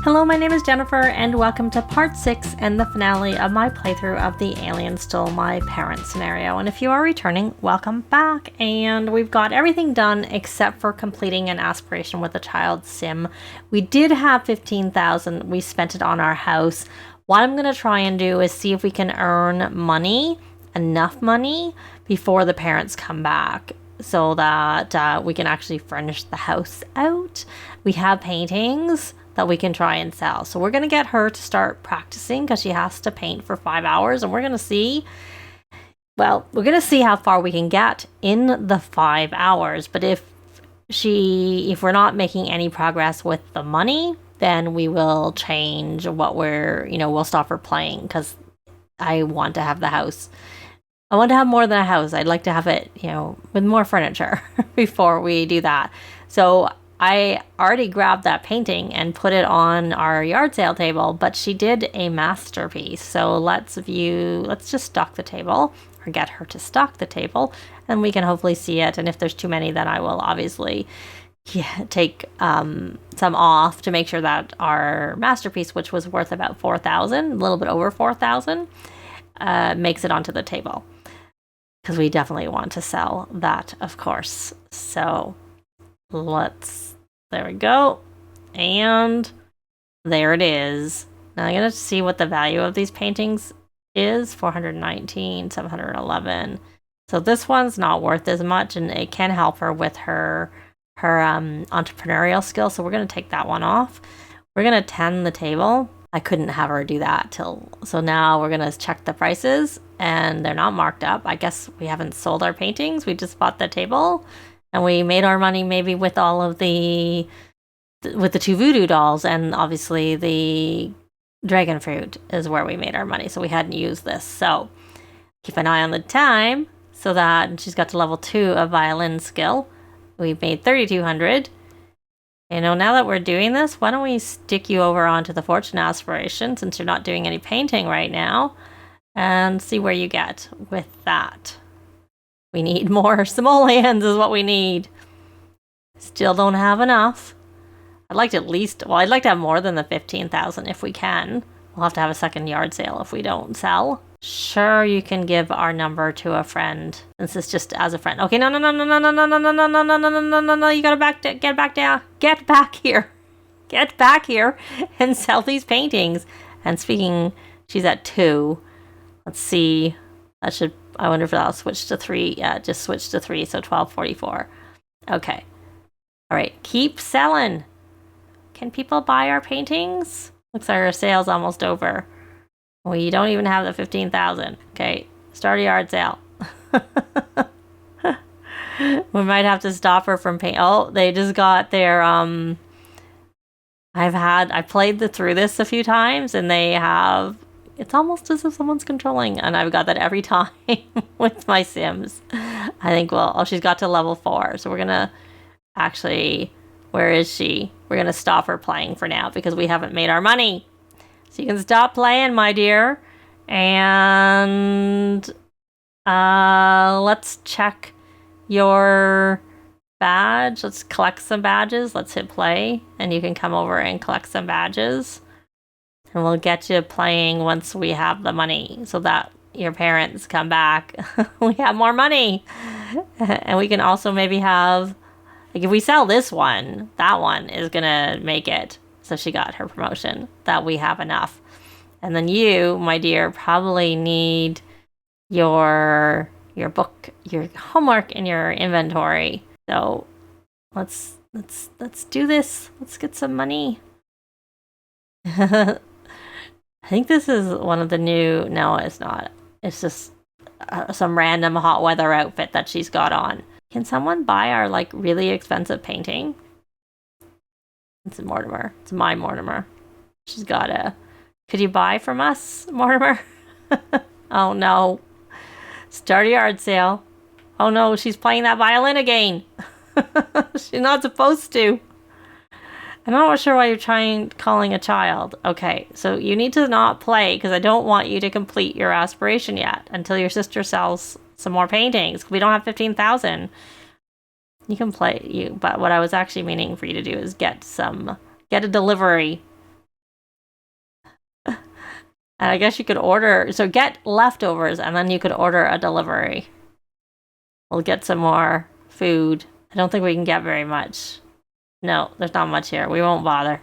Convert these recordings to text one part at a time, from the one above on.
Hello, my name is Jennifer, and welcome to part 6 and the finale of my playthrough of the Alien Stole My Parents scenario. And if you are returning, welcome back. And we've got everything done except for completing an aspiration with a child sim. We did have 15,000. We spent it on our house. What I'm going to try and do is see if we can earn money, enough money, before the parents come back, so that we can actually furnish the house out. We have paintings that we can try and sell. So we're going to get her to start practicing because she has to paint for 5 hours, and we're going to see, well, we're going to see how far we can get in the 5 hours. But if we're not making any progress with the money, then we will change what we'll stop her playing, because I want to have the house. I want to have more than a house. I'd like to have it, with more furniture before we do that. So I already grabbed that painting and put it on our yard sale table, but she did a masterpiece. So let's just stock the table, or get her to stock the table, and we can hopefully see it. And if there's too many, then I will obviously take some off to make sure that our masterpiece, which was worth about 4,000, a little bit over 4,000, makes it onto the table. Because we definitely want to sell that, of course. So there we go. And there it is. Now I'm going to see what the value of these paintings is. 419, 711. So this one's not worth as much, and it can help her with her entrepreneurial skills. So we're going to take that one off. We're going to tend the table. I couldn't have her do that so now we're going to check the prices, and they're not marked up. I guess we haven't sold our paintings. We just bought the table. And we made our money maybe with all of with the 2 voodoo dolls, and obviously the dragon fruit is where we made our money. So we hadn't used this. So keep an eye on the time, so that she's got to level 2 of violin skill. We made 3,200. Now that we're doing this, why don't we stick you over onto the fortune aspiration, since you're not doing any painting right now, and see where you get with that. We need more simoleons is what we need. Still don't have enough. I'd like to have more than the 15,000 if we can. We'll have to have a second yard sale if we don't sell. Sure, you can give our number to a friend, since it's just as a friend. Okay, no, you gotta get back down. Get back here. Get back here and sell these paintings. And speaking, she's at 2. Let's see. I wonder if that'll switch to 3. Yeah, just switch to 3, so 1244. Okay. All right, keep selling. Can people buy our paintings? Looks like our sale's almost over. We don't even have the 15,000. Okay, start a yard sale. We might have to stop her from paying. Oh, they just got their I played through this a few times, and they have, it's almost as if someone's controlling, and I've got that every time with my Sims. I think, she's got to level 4, so we're gonna actually, where is she? We're gonna stop her playing for now because we haven't made our money. So you can stop playing, my dear, and let's check your badge. Let's collect some badges. Let's hit play, and you can come over and collect some badges. And we'll get you playing once we have the money, so that your parents come back. We have more money. And we can also maybe have, if we sell this one, that one is going to make it. So she got her promotion, that we have enough. And then you, my dear, probably need your book, your homework, and your inventory. So let's do this. Let's get some money. I think this is one of the new, no, it's not. It's just some random hot weather outfit that she's got on. Can someone buy our, really expensive painting? It's Mortimer. It's my Mortimer. She's got could you buy from us, Mortimer? Oh, no. Start a yard sale. Oh, no, she's playing that violin again. She's not supposed to. I'm not sure why you're calling a child. Okay, so you need to not play, because I don't want you to complete your aspiration yet until your sister sells some more paintings. We don't have 15,000. You can play, but what I was actually meaning for you to do is get a delivery And I guess you could order, so get leftovers and then you could order a delivery. We'll get some more food. I don't think we can get very much. No, there's not much here. We won't bother.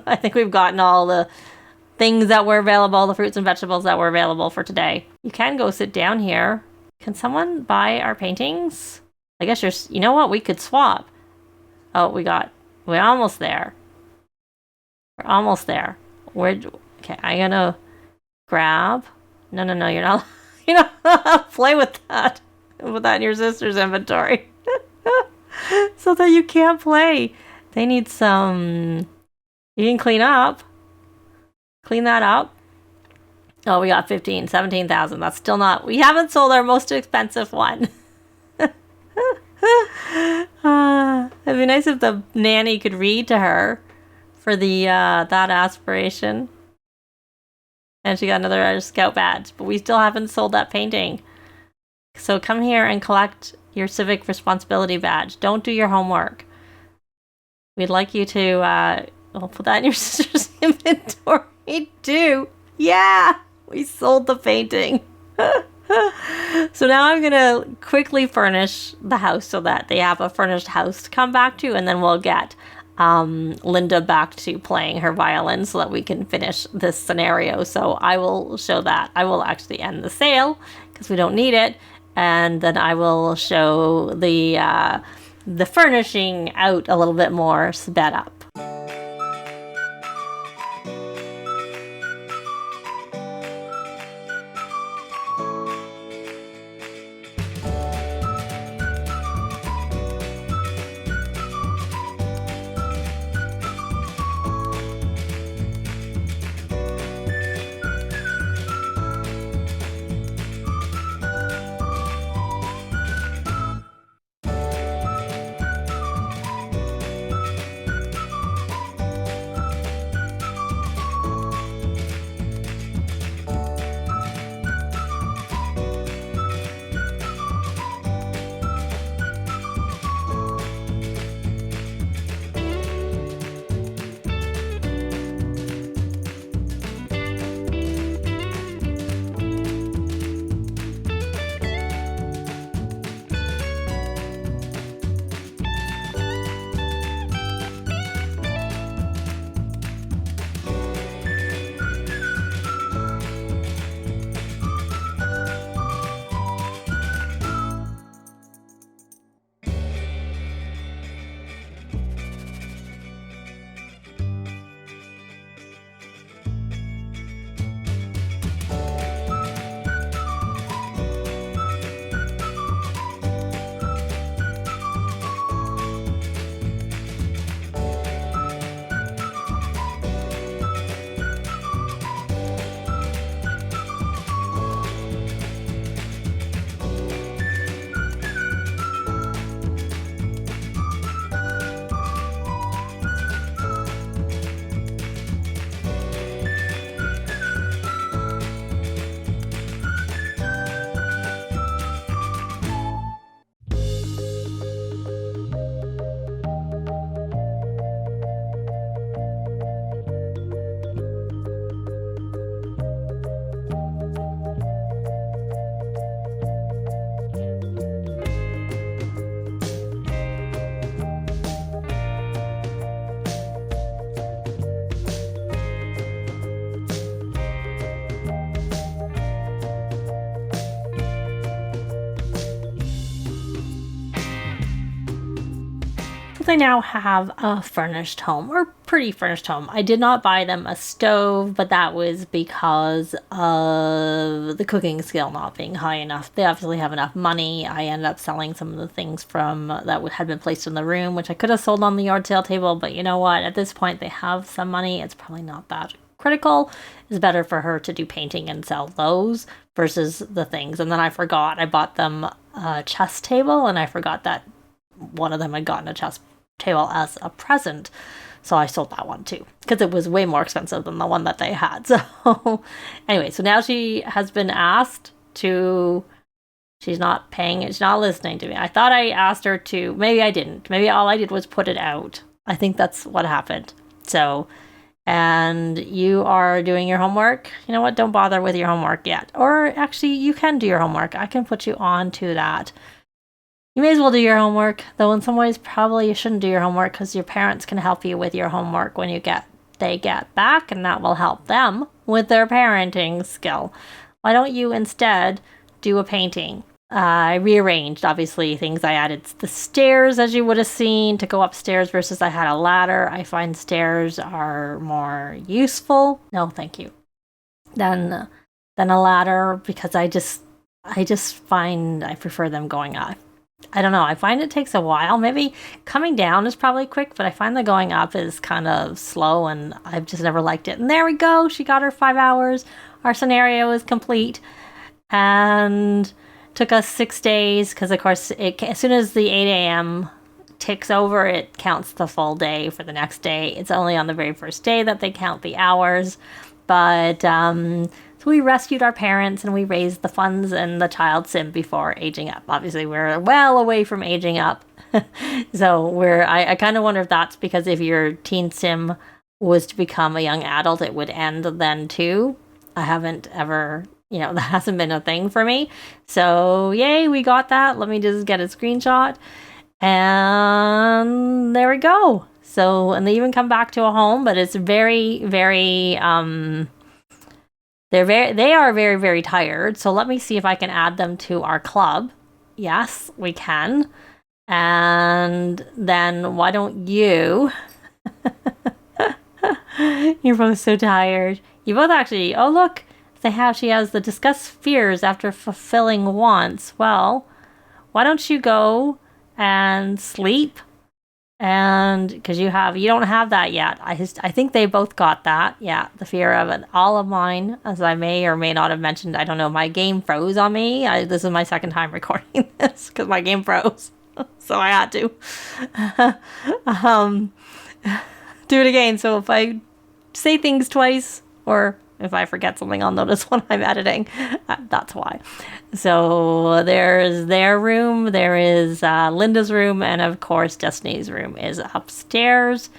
I think we've gotten all the things that were available, the fruits and vegetables that were available for today. You can go sit down here. Can someone buy our paintings? I guess you know what? We could swap. Oh, we're almost there. We're almost there. Okay, I'm gonna grab. No, you're not. You're not play with that. Put that in your sister's inventory. So that you can't play. They need some. You can clean up. Clean that up. Oh, we got 17,000. That's still not. We haven't sold our most expensive one. It'd be nice if the nanny could read to her for the that aspiration. And she got another scout badge, but we still haven't sold that painting. So come here and collect your civic responsibility badge. Don't do your homework. We'd like you to, I'll put that in your sister's inventory too. Yeah, we sold the painting. So now I'm going to quickly furnish the house so that they have a furnished house to come back to, and then we'll get Linda back to playing her violin so that we can finish this scenario. So I will show that. I will actually end the sale because we don't need it, and then I will show the furnishing out a little bit more sped up. They now have a furnished home, or pretty furnished home. I did not buy them a stove, but that was because of the cooking skill not being high enough. They obviously have enough money. I ended up selling some of the things from that had been placed in the room, which I could have sold on the yard sale table, but you know what? At this point, they have some money. It's probably not that critical. It's better for her to do painting and sell those versus the things. And then I forgot. I bought them a chess table, and I forgot that one of them had gotten a chess table as a present, so I sold that one too because it was way more expensive than the one that they had. So anyway, so now she has been asked to, she's not paying it, she's not listening to me. I thought I asked her to, maybe I didn't, maybe all I did was put it out. I think that's what happened. So and you are doing your homework, you know what? Don't bother with your homework yet. Or actually, you can do your homework. I can put you on to that. You may as well do your homework, though in some ways probably you shouldn't do your homework because your parents can help you with your homework when they get back, and that will help them with their parenting skill. Why don't you instead do a painting? I rearranged, obviously, things. I added the stairs, as you would have seen, to go upstairs versus I had a ladder. I find stairs are more useful. No, thank you. Than a ladder, because I just find I prefer them going up. I don't know. I find it takes a while. Maybe coming down is probably quick, but I find the going up is kind of slow, and I've just never liked it. And there we go. She got her 5 hours. Our scenario is complete. And took us 6 days because, of course, as soon as the 8 a.m. ticks over, it counts the full day for the next day. It's only on the very first day that they count the hours. But so we rescued our parents and we raised the funds and the child sim before aging up. Obviously, we're well away from aging up. So I kind of wonder if that's because if your teen sim was to become a young adult, it would end then too. I haven't ever, that hasn't been a thing for me. So yay, we got that. Let me just get a screenshot. And there we go. So, and they even come back to a home, but it's very, very, they are very, very tired. So let me see if I can add them to our club. Yes, we can. And then why don't you? You're both so tired. You both actually, oh look, she has the discuss fears after fulfilling wants. Well, why don't you go and sleep? And because you don't have that yet. I think they both got that. Yeah, the fear of it. All of mine, as I may or may not have mentioned, I don't know, my game froze on me. This is my second time recording this because my game froze. So I had to do it again. So if I say things twice, or if I forget something, I'll notice when I'm editing. That's why. So there's their room, there is Linda's room, and of course Destinee's room is upstairs.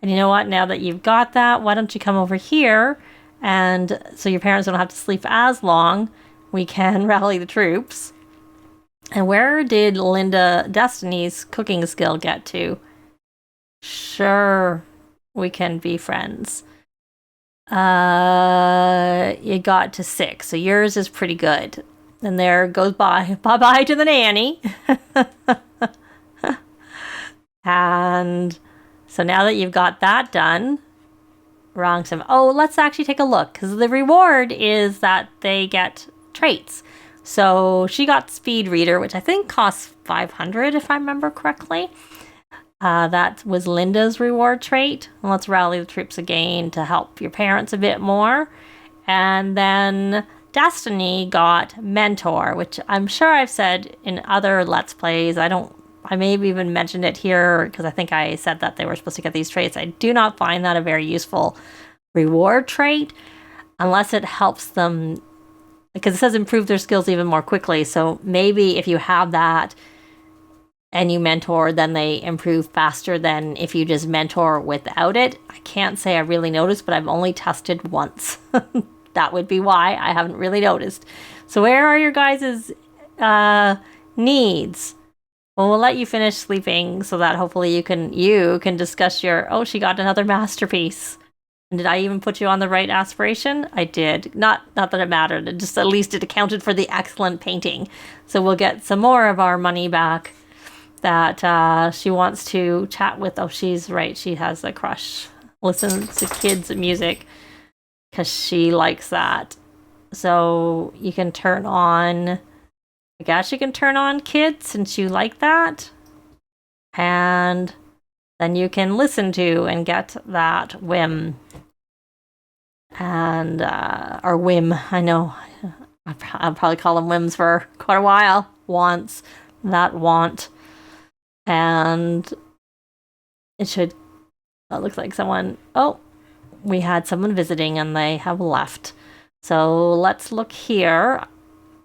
And you know what? Now that you've got that, why don't you come over here? And so your parents don't have to sleep as long. We can rally the troops. And where did Destinee's cooking skill get to? Sure, we can be friends. You got to 6, so yours is pretty good. And there goes bye to the nanny. And so now that you've got that done, wrong sim. Oh, let's actually take a look, because the reward is that they get traits. So she got speed reader, which I think costs 500 if I remember correctly. That was Linda's reward trait. Let's rally the troops again to help your parents a bit more. And then Destinee got mentor, which I'm sure I've said in other Let's Plays. I may have even mentioned it here because I think I said that they were supposed to get these traits. I do not find that a very useful reward trait unless it helps them, because it says improve their skills even more quickly. So maybe if you have that and you mentor, then they improve faster than if you just mentor without it. I can't say I really noticed, but I've only tested once. That would be why I haven't really noticed. So where are your guys' needs? Well, we'll let you finish sleeping so that hopefully you can discuss she got another masterpiece. And did I even put you on the right aspiration? I did. Not that it mattered. It just, at least it accounted for the excellent painting. So we'll get some more of our money back that she wants to chat with. Oh, she's right. She has a crush. Listen to kids' music because she likes that. So you can turn on, I guess you can turn on kids since you like that. And then you can listen to and get that whim. And, or whim, I know. I'll probably call them whims for quite a while. Wants, that want. And it looks like we had someone visiting and they have left. So let's look here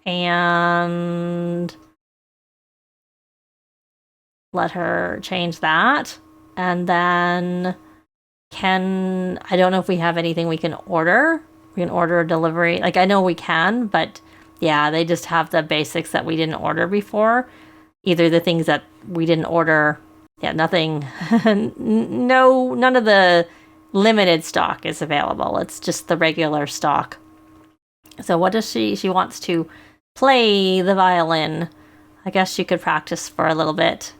and let her change that. And then I don't know if we have anything we can order. We can order a delivery. Like, I know we can, but yeah, they just have the basics that we didn't order before. Either the things that we didn't order. Yeah, nothing. No, none of the limited stock is available. It's just the regular stock. So what does she wants to play the violin. I guess she could practice for a little bit.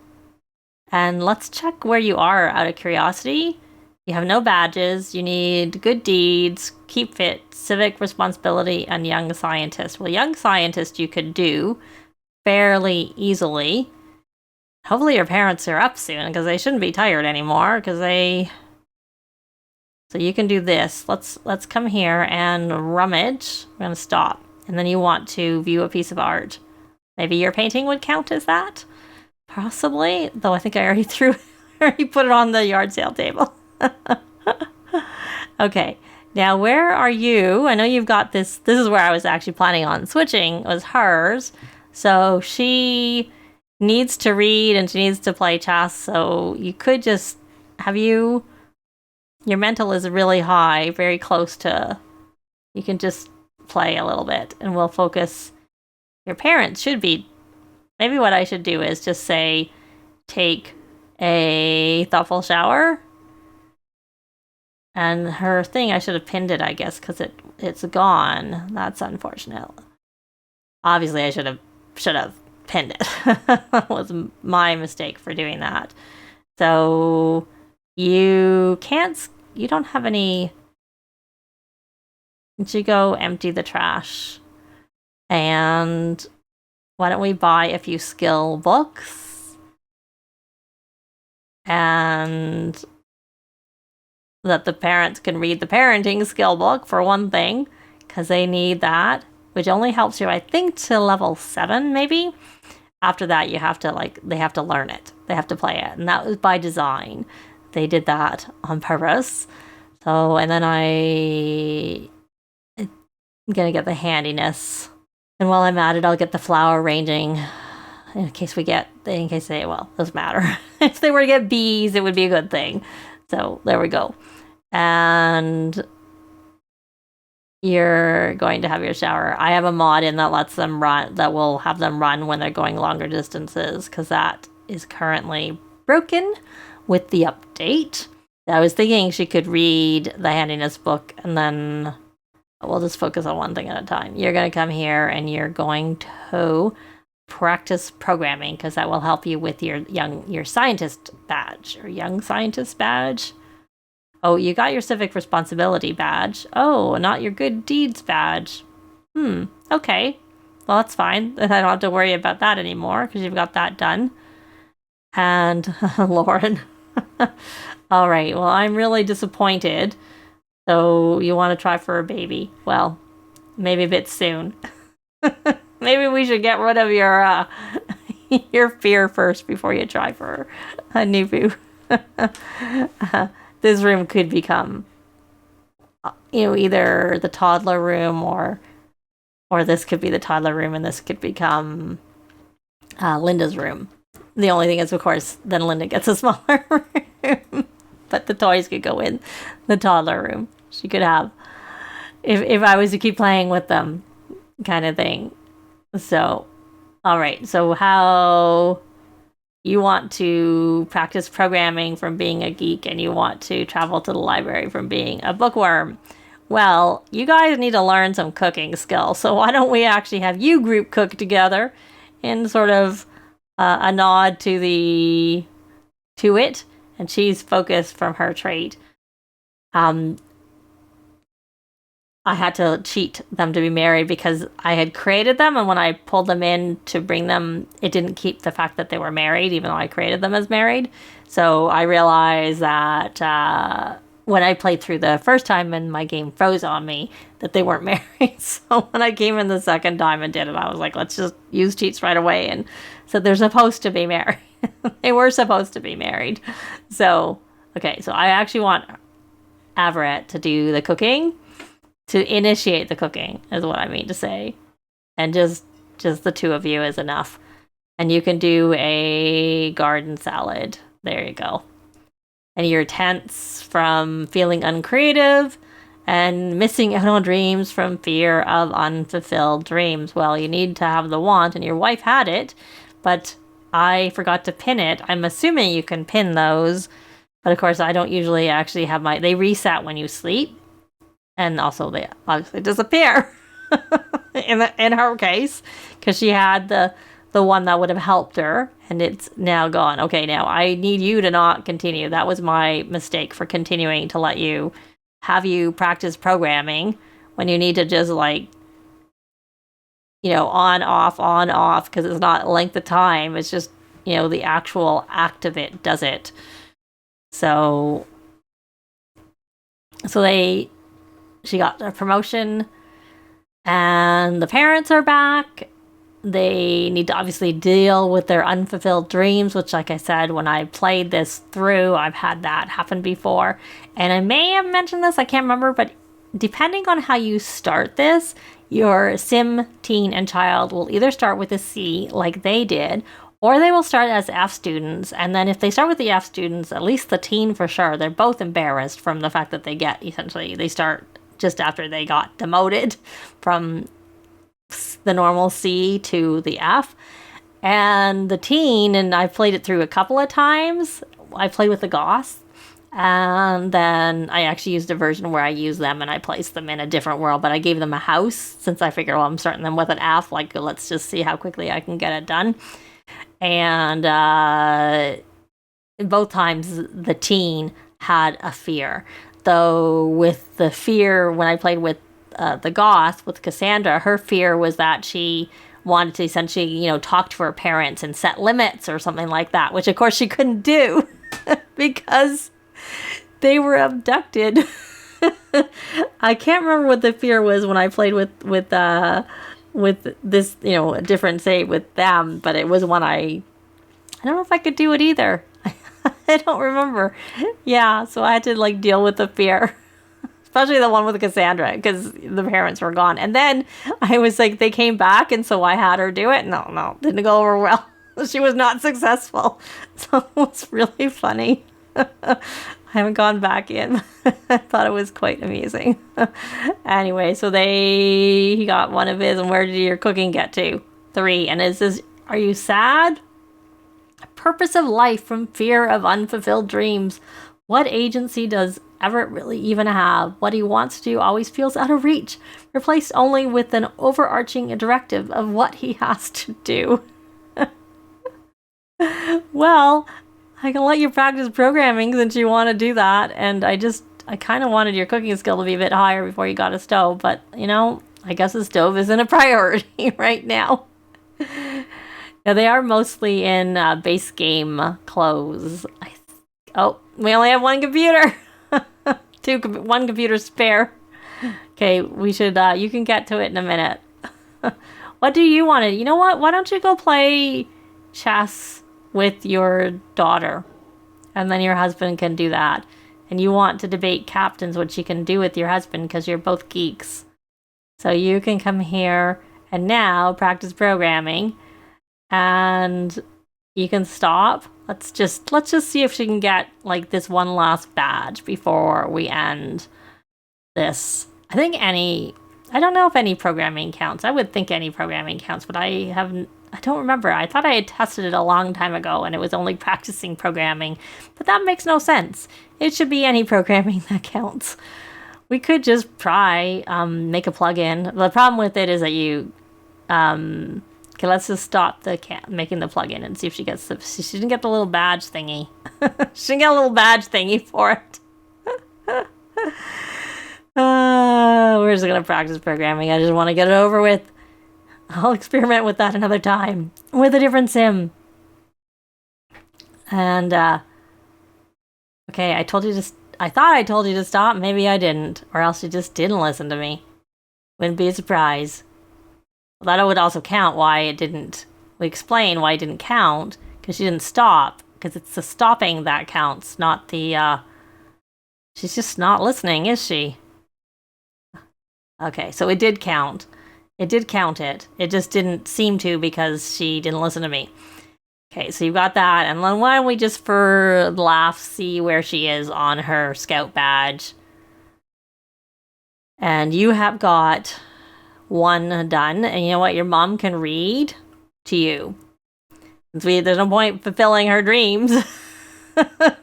And let's check where you are out of curiosity. You have no badges. You need good deeds, keep fit, civic responsibility, and young scientist. Well, young scientist you could do fairly easily. Hopefully your parents are up soon because they shouldn't be tired anymore because they... So you can do this. Let's come here and rummage. We're going to stop. And then you want to view a piece of art. Maybe your painting would count as that? Possibly. Though I think I already already put it on the yard sale table. Okay. Now where are you? I know you've got this. This is where I was actually planning on switching. It was hers. So she needs to read and she needs to play chess. So you could just have your mental is really high, very close to, you can just play a little bit and we'll focus. Your parents should be, maybe what I should do is just say, take a thoughtful shower. And her thing, I should have pinned it, I guess, because it's gone. That's unfortunate. Obviously, I should have pinned it. That was my mistake for doing that. So you don't have any. You should go empty the trash. And why don't we buy a few skill books? And that the parents can read the parenting skill book for one thing, because they need that, which only helps you, I think, to level 7, maybe. After that, they have to learn it. They have to play it. And that was by design. They did that on purpose. So, and then I'm going to get the handiness. And while I'm at it, I'll get the flower arranging in case doesn't matter. If they were to get B's, it would be a good thing. So there we go. And you're going to have your shower. I have a mod in that lets them run, that will have them run when they're going longer distances, because that is currently broken with the update. I was thinking she could read the handiness book and then we'll just focus on one thing at a time. You're going to come here and you're going to practice programming because that will help you with your scientist badge or young scientist badge. Oh, you got your civic responsibility badge. Oh, not your good deeds badge. Okay. Well, that's fine. Then I don't have to worry about that anymore because you've got that done. And Lauren. All right. Well, I'm really disappointed. So you want to try for a baby? Well, maybe a bit soon. Maybe we should get rid of your fear first before you try for a new boo. This room could become, either the toddler room or this could be the toddler room and this could become Linda's room. The only thing is, of course, then Linda gets a smaller room. But the toys could go in the toddler room. She could have, if I was to keep playing with them, kind of thing. So, all right. So how you want to practice programming from being a geek and you want to travel to the library from being a bookworm. Well, you guys need to learn some cooking skills. So why don't we actually have you group cook together in sort of a nod to it. And she's focused from her trait. I had to cheat them to be married because I had created them, and when I pulled them in to bring them, it didn't keep the fact that they were married, even though I created them as married. So I realized that when I played through the first time and my game froze on me, that they weren't married. So when I came in the second time and did it, I was like, let's just use cheats right away. And so they're supposed to be married. They were supposed to be married. So, okay, so I actually want Everett to do the cooking, to initiate the cooking, is what I mean to say. And just the two of you is enough. And you can do a garden salad. There you go. and you're tense from feeling uncreative and missing out on dreams from fear of unfulfilled dreams. Well, you need to have the want, and your wife had it, but I forgot to pin it. I'm assuming you can pin those, but of course I don't usually actually have they reset when you sleep, and also they obviously disappear in her case, because she had the one that would have helped her, and it's now gone. Okay, now I need you to not continue. That was my mistake for continuing to let you have you practice programming when you need to just like, on, off, because it's not length of time. It's just, the actual act of it does it. So she got a promotion, and the parents are back. They need to obviously deal with their unfulfilled dreams, which, like I said, when I played this through, I've had that happen before. And I may have mentioned this, I can't remember, but depending on how you start this, your sim, teen, and child will either start with a C, like they did, or they will start as F students. And then if they start with the F students, at least the teen for sure, they're both embarrassed from the fact that they start just after they got demoted from the normal C to the F. And the teen, and I played it through a couple of times. I played with the Goths, and then I actually used a version where I used them and I placed them in a different world, but I gave them a house since I figured, well, I'm starting them with an F, like, let's just see how quickly I can get it done. And both times the teen had a fear, though with the fear when I played with the Goth with Cassandra, her fear was that she wanted to essentially, talk to her parents and set limits or something like that, which of course she couldn't do because they were abducted. I can't remember what the fear was when I played with this, a different save with them, but it was one I don't know if I could do it either. I don't remember. Yeah, so I had to deal with the fear. Especially the one with Cassandra, because the parents were gone. And then I was like, they came back, and so I had her do it. No, didn't go over well. She was not successful. So it was really funny. I haven't gone back in. I thought it was quite amusing. Anyway, so he got one of his, and where did your cooking get to? 3. And it says, are you sad? Purpose of life from fear of unfulfilled dreams. What agency does Everett really even have? What he wants to do always feels out of reach, replaced only with an overarching directive of what he has to do. Well, I can let you practice programming since you want to do that, and I kind of wanted your cooking skill to be a bit higher before you got a stove, but, I guess a stove isn't a priority right now. Now, they are mostly in base game clothes. We only have one computer. One computer spare. Okay, we should, you can get to it in a minute. What do you want to, you know what? Why don't you go play chess with your daughter? And then your husband can do that. And you want to debate captains, which you can do with your husband because you're both geeks. So you can come here and now practice programming. And you can stop. Let's just see if she can get this one last badge before we end this. I don't know if any programming counts. I would think any programming counts, but I don't remember. I thought I had tested it a long time ago and it was only practicing programming, but that makes no sense. It should be any programming that counts. We could just try, make a plugin. The problem with it is that you, okay, let's just stop making the plugin and see if she gets she didn't get the little badge thingy. She didn't get a little badge thingy for it. We're just going to practice programming. I just want to get it over with. I'll experiment with that another time with a different sim. And, okay, I thought I told you to stop. Maybe I didn't, or else you just didn't listen to me. Wouldn't be a surprise. Well, that would also count why it didn't. We explain why it didn't count, because she didn't stop, because it's the stopping that counts, not the, she's just not listening, is she? Okay, so it did count. It did count it. It just didn't seem to because she didn't listen to me. Okay, so you've got that. And then why don't we just for laughs see where she is on her scout badge. And you have got one done. And you know what? Your mom can read to you. There's no point fulfilling her dreams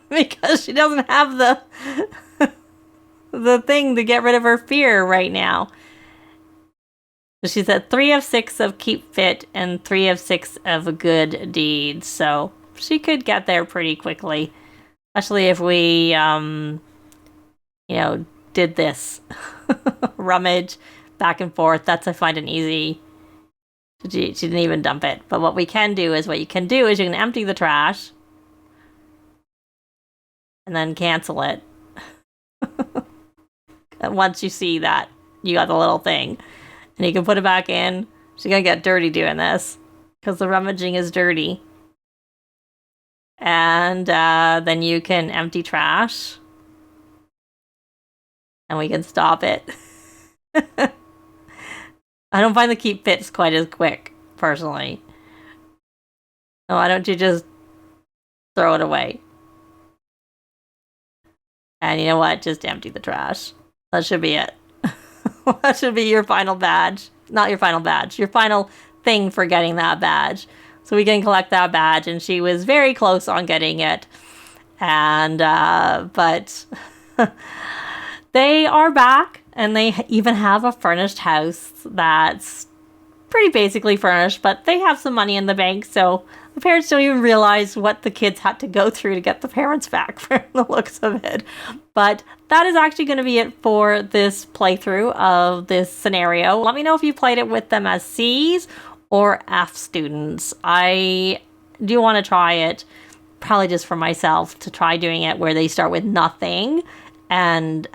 because she doesn't have the thing to get rid of her fear right now. She said 3 of 6 of keep fit and 3 of 6 of good deeds. So she could get there pretty quickly, especially if we, did this rummage back and forth. That's, I find, an easy. She didn't even dump it. But what you can do is you can empty the trash and then cancel it. Once you see that you got the little thing. And you can put it back in. She's going to get dirty doing this because the rummaging is dirty. And then you can empty trash. And we can stop it. I don't find the keep fits quite as quick, personally. So why don't you just throw it away? And you know what? Just empty the trash. That should be it. That should be your final badge. Not your final badge. Your final thing for getting that badge. So we can collect that badge. And she was very close on getting it. And, but they are back. And they even have a furnished house that's pretty basically furnished. But they have some money in the bank. So the parents don't even realize what the kids had to go through to get the parents back from the looks of it. But that is actually going to be it for this playthrough of this scenario. Let me know if you played it with them as C's or F students. I do want to try it, probably just for myself, to try doing it where they start with nothing and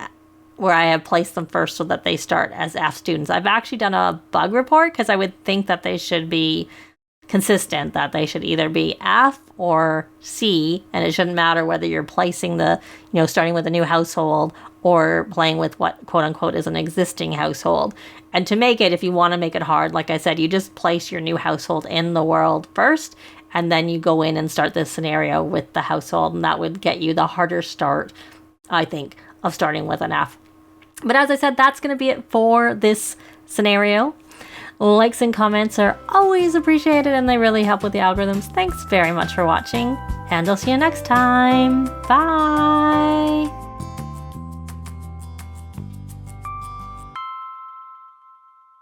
where I have placed them first so that they start as F students. I've actually done a bug report because I would think that they should be consistent, that they should either be F or C, and it shouldn't matter whether you're placing starting with a new household or playing with what quote unquote is an existing household. And to make it, if you want to make it hard, like I said, you just place your new household in the world first, and then you go in and start this scenario with the household, and that would get you the harder start, I think, of starting with an F. But as I said, that's going to be it for this scenario. Likes and comments are always appreciated and they really help with the algorithms. Thanks very much for watching, and I'll see you next time. Bye!